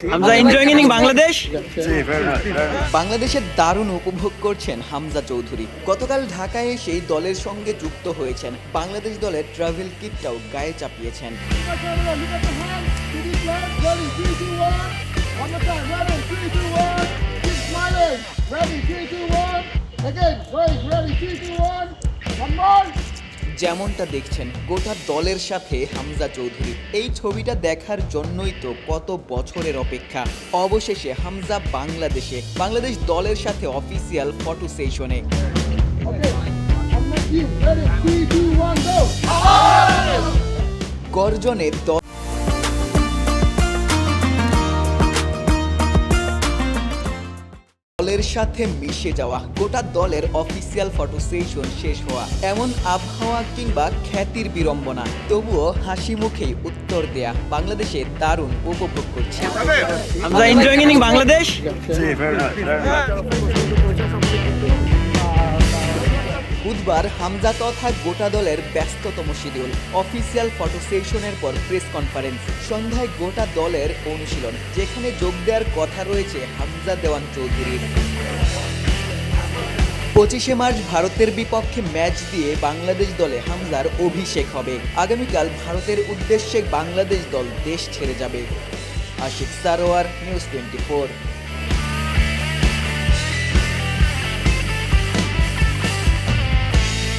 Hamza enjoying in Bangladesh. বাংলাদেশের দারুণ উপভোগ করছেন হামজা চৌধুরী। গতকাল ঢাকায় সেই দলের সঙ্গে যুক্ত হয়েছেন, বাংলাদেশ দলের ট্রাভেল কিটটাও গায়ে চাপিয়েছেন। যেমনটা দেখছেন গোটা দলের সাথে হামজা চৌধুরী, এই ছবিটা দেখার জন্যই তো কত বছরের অপেক্ষা। অবশেষে হামজা বাংলাদেশ দলের সাথে অফিসিয়াল ফটো সেশনে। গর্জনে দলের সাথে মিশে যাওয়া, গোটা দলের অফিসিয়াল ফটো সেশন শেষ হওয়া, এমন আবহাওয়া কিংবা খ্যাতির বিড়ম্বনা, তবুও হাসি মুখেই উত্তর দেয়া, বাংলাদেশে দারুণ উপভোগ করছে। Hamza enjoying in Bangladesh. বুধবার হামজা তথা গোটা দলের ব্যস্ততম শিডিউল। অফিসিয়াল ফটো সেশনের পর প্রেস কনফারেন্স, সন্ধ্যায় গোটা দলের অনুশীলন, যেখানে যোগ দেওয়ার কথা রয়েছে হামজা দেওয়ান চৌধুরীর। 25শে মার্চ ভারতের বিপক্ষে ম্যাচ দিয়ে বাংলাদেশ দলে হামজার অভিষেক হবে। আগামীকাল ভারতের উদ্দেশ্যে বাংলাদেশ দল দেশ ছেড়ে যাবে। আশিক সারোয়ার, নিউজ 24।